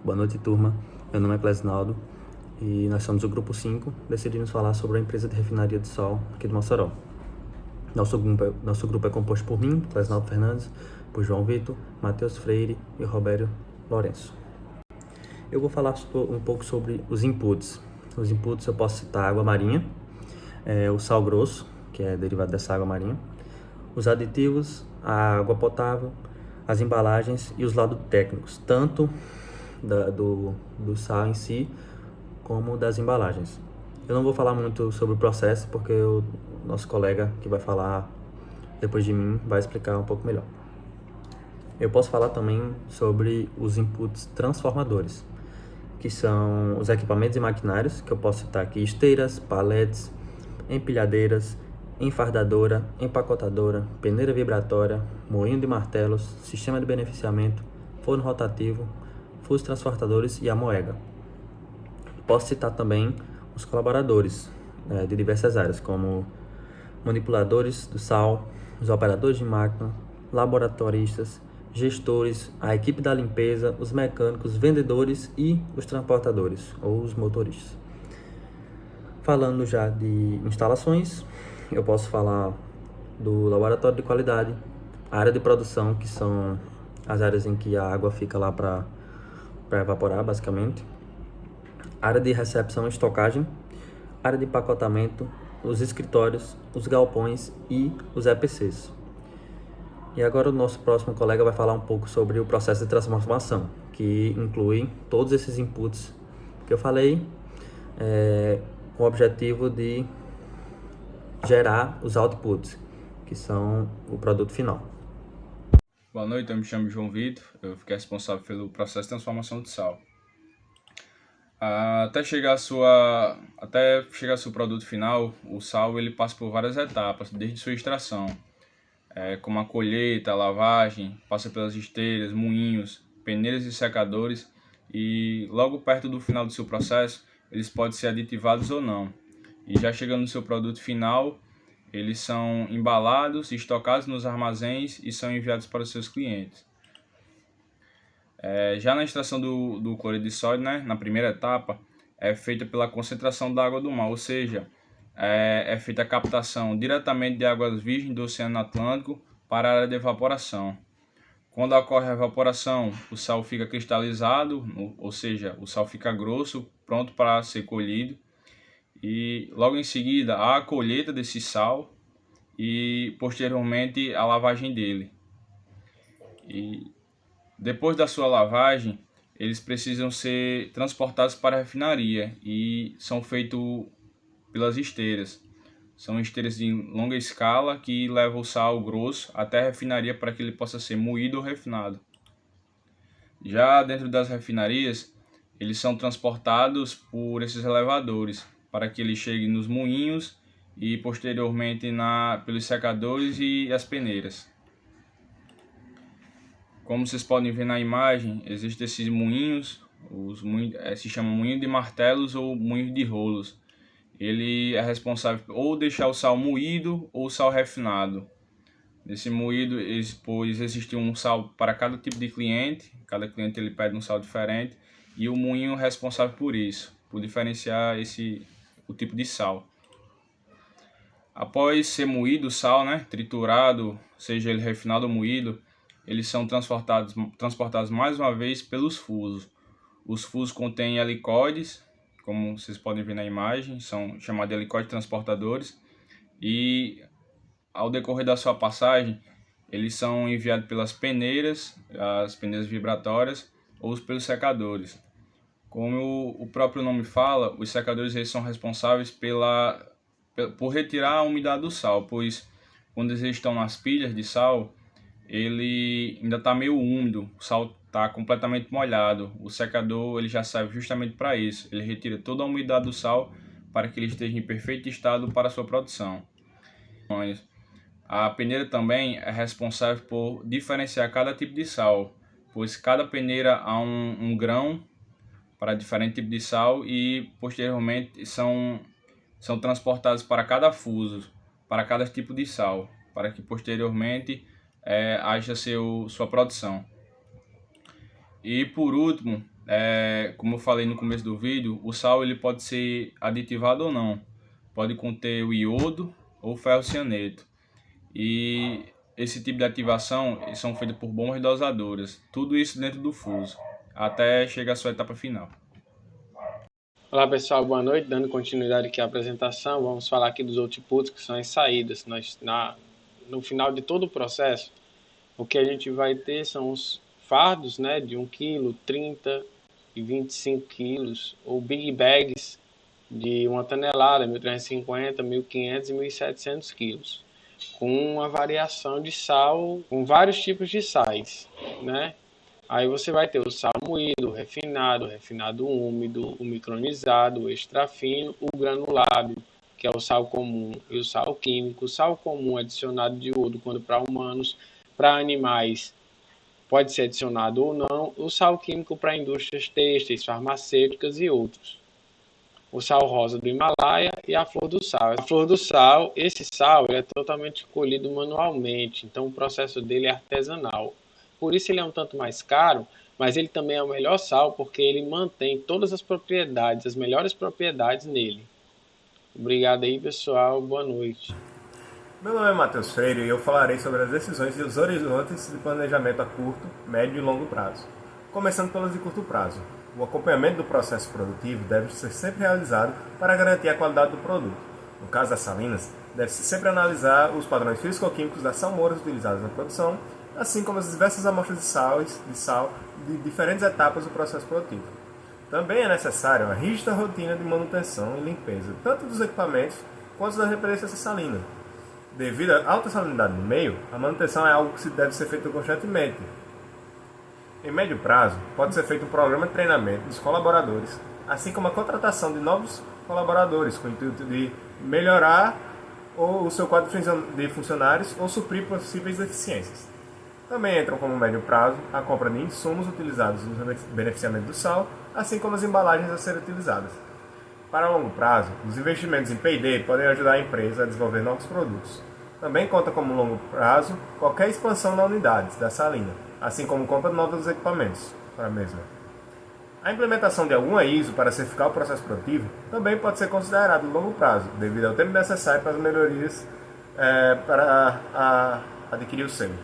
Boa noite, turma. Meu nome é Clesnaldo e nós somos o Grupo 5, decidimos falar sobre a empresa de refinaria de sal aqui de Mossoró. Nosso grupo é composto por mim, Clesnaldo Fernandes, por João Vitor, Matheus Freire e Robério Lourenço. Eu vou falar um pouco sobre os inputs. Os inputs eu posso citar água marinha, o sal grosso, que é derivado dessa água marinha, os aditivos, a água potável, as embalagens e os laudos técnicos, tanto do sal em si, como das embalagens. Eu não vou falar muito sobre o processo, porque o nosso colega que vai falar depois de mim vai explicar um pouco melhor. Eu posso falar também sobre os inputs transformadores, que são os equipamentos e maquinários, que eu posso citar aqui: esteiras, paletes, empilhadeiras, enfardadora, empacotadora, peneira vibratória, moinho de martelos, sistema de beneficiamento, forno rotativo, furos transportadores e a moega. Posso citar também os colaboradores de diversas áreas, como manipuladores do sal, os operadores de máquina, laboratoristas, gestores, a equipe da limpeza, os mecânicos, vendedores e os transportadores ou os motoristas. Falando já de instalações, eu posso falar do laboratório de qualidade, a área de produção, que são as áreas em que a água fica lá para evaporar, basicamente, área de recepção e estocagem, área de empacotamento, os escritórios, os galpões e os EPCs. E agora o nosso próximo colega vai falar um pouco sobre o processo de transformação, que inclui todos esses inputs que eu falei, com o objetivo de gerar os outputs, que são o produto final. Boa noite, eu me chamo João Vitor, eu fiquei responsável pelo processo de transformação de sal. Até chegar ao seu produto final, o sal ele passa por várias etapas, desde sua extração, como a colheita, a lavagem, passa pelas esteiras, moinhos, peneiras e secadores, e logo perto do final do seu processo, eles podem ser aditivados ou não. E já chegando no seu produto final, eles são embalados, estocados nos armazéns e são enviados para os seus clientes. Já na extração do cloreto de sódio, né, na primeira etapa, é feita pela concentração da água do mar, ou seja, é feita a captação diretamente de águas virgens do Oceano Atlântico para a área de evaporação. Quando ocorre a evaporação, o sal fica cristalizado, ou seja, o sal fica grosso, pronto para ser colhido. E logo em seguida, há a colheita desse sal e posteriormente a lavagem dele. E depois da sua lavagem, eles precisam ser transportados para a refinaria e são feitos pelas esteiras. São esteiras de longa escala que levam o sal grosso até a refinaria para que ele possa ser moído ou refinado. Já dentro das refinarias, eles são transportados por esses elevadores para que eles cheguem nos moinhos e posteriormente pelos secadores e as peneiras. Como vocês podem ver na imagem, existem esses moinhos, se chamam moinho de martelos ou moinho de rolos. Ele é responsável ou deixar o sal moído ou sal refinado. Nesse moído, pois existe um sal para cada tipo de cliente, cada cliente ele pede um sal diferente, e o moinho é responsável por isso, por diferenciar o tipo de sal. Após ser moído o sal, né, triturado, seja ele refinado ou moído, eles são transportados mais uma vez pelos fusos. Os fusos contêm helicoides, como vocês podem ver na imagem, são chamados de helicoides transportadores, e ao decorrer da sua passagem, eles são enviados pelas peneiras, as peneiras vibratórias, ou pelos secadores. Como o próprio nome fala, os secadores eles são responsáveis por retirar a umidade do sal, pois quando eles estão nas pilhas de sal, ele ainda está meio úmido, o sal está completamente molhado. O secador ele já serve justamente para isso, ele retira toda a umidade do sal para que ele esteja em perfeito estado para a sua produção. A peneira também é responsável por diferenciar cada tipo de sal, pois cada peneira há um grão para diferente tipo de sal e posteriormente são transportados para cada fuso, para cada tipo de sal, para que posteriormente haja sua produção. E por último, Como eu falei no começo do vídeo, o sal ele pode ser aditivado ou não. Pode conter o iodo ou ferrocianeto. E esse tipo de ativação são feitas por bombas dosadoras. Tudo isso dentro do fuso, até chegar à sua etapa final. Olá pessoal, boa noite. Dando continuidade aqui à apresentação, vamos falar aqui dos outputs, que são as saídas. No final de todo o processo, o que a gente vai ter são os fardos, né, de 1 kg, 30 e 25 quilos, ou big bags de 1 tonelada, 1.350, 1.500 e 1.700 quilos, com uma variação de sal, com vários tipos de sais, né? Aí você vai ter o sal moído, o refinado úmido, o micronizado, o extra fino, o granulado, que é o sal comum, e o sal químico. O sal comum adicionado de iodo quando para humanos, para animais pode ser adicionado ou não. O sal químico para indústrias têxteis, farmacêuticas e outros. O sal rosa do Himalaia e a flor do sal. A flor do sal, esse sal ele é totalmente colhido manualmente, então o processo dele é artesanal. Por isso ele é um tanto mais caro, mas ele também é o melhor sal porque ele mantém todas as propriedades, as melhores propriedades nele. Obrigado aí, pessoal. Boa noite. Meu nome é Matheus Freire e eu falarei sobre as decisões e os horizontes de planejamento a curto, médio e longo prazo. Começando pelas de curto prazo. O acompanhamento do processo produtivo deve ser sempre realizado para garantir a qualidade do produto. No caso das salinas, deve-se sempre analisar os padrões físico-químicos das salmouras utilizadas na produção, assim como as diversas amostras de sal de diferentes etapas do processo produtivo. Também é necessária uma rígida rotina de manutenção e limpeza, tanto dos equipamentos quanto da referência salina. Devido à alta salinidade no meio, a manutenção é algo que deve ser feito constantemente. Em médio prazo, pode ser feito um programa de treinamento dos colaboradores, assim como a contratação de novos colaboradores, com o intuito de melhorar o seu quadro de funcionários ou suprir possíveis deficiências. Também entram como médio prazo a compra de insumos utilizados no beneficiamento do sal, assim como as embalagens a serem utilizadas. Para longo prazo, os investimentos em P&D podem ajudar a empresa a desenvolver novos produtos. Também conta como longo prazo qualquer expansão na unidade da salina, assim como compra de novos equipamentos para a mesma. A implementação de alguma ISO para certificar o processo produtivo também pode ser considerado longo prazo, devido ao tempo necessário para as melhorias para adquirir o selo.